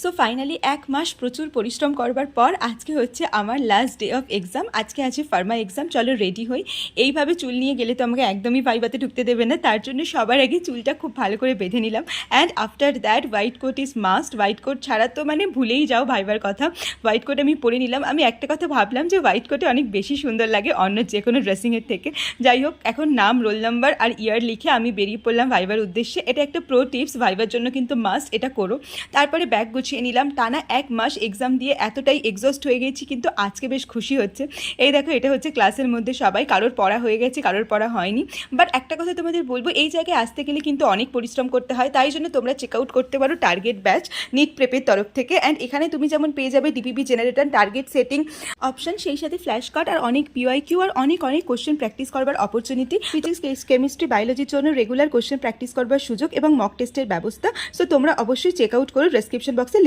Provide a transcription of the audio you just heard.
So finally 1 মাস প্রচুর পরিশ্রম করবার পর আজকে হচ্ছে আমার লাস্ট ডে অফ এক্সাম। আজকে আছে ফার্মা এক্সাম। চলো রেডি হই। এইভাবে চুল নিয়ে গেলে তো আমাকে একদমই ভাইভাতে ঢুকতে দেবে না, তার জন্য সবার আগে চুলটা খুব ভালো করে বেঁধে নিলাম। And after that white coat is must. White coat ছাড়া তো মানে ভুলেই যাও ভাইবার কথা। হোয়াইট কোট আমি পরে নিলাম। আমি একটা কথা ভাবলাম যে হোয়াইট কোটে অনেক বেশি সুন্দর লাগে অন্য যে কোনো ড্রেসিংয়ের থেকে। যাই হোক, এখন নাম, রোল নাম্বার আর ইয়ার লিখে আমি বেরিয়ে পড়লাম ভাইবার উদ্দেশ্যে। এটা একটা প্রো টিপস, ভাইবার জন্য কিন্তু মাস্ট এটা করো। তারপরে ব্যাগ গুছিয়ে নিলাম। টানা 1 মাস এক্সাম দিয়ে এতটাই এক্সস্ট হয়ে গেছি, কিন্তু আজকে বেশ খুশি হচ্ছে। এই দেখো, এটা হচ্ছে ক্লাসের মধ্যে সবাই, কারোর পড়া হয়ে গেছে, কারোর পড়া হয়নি। বাট একটা কথা তোমাদের বলবো, এই জায়গায় আসতে গেলে কিন্তু অনেক পরিশ্রম করতে হয়, তাই জন্য তোমরা চেক আউট করতে পারো টার্গেট ব্যাচ নিট প্রেপের তরফ থেকে। অ্যান্ড এখানে তুমি যেমন পেয়ে যাবে DPP generator, target setting option, সেই সাথে ফ্ল্যাশ কার্ড আর অনেক পিওয়াইকিউ আর অনেক কোশ্চেন প্র্যাকটিস করবার অপরচুনিটি, ফিজিক্স, কেমিস্ট্রি, বায়োলজির জন্য রেগুলার কোশ্চেন প্র্যাকটিস করবার সুযোগ এবং মক টেস্টের ব্যবস্থা। সো তোমরা অবশ্যই চেক আউট করো। ডেসক্রিপশন বক্সে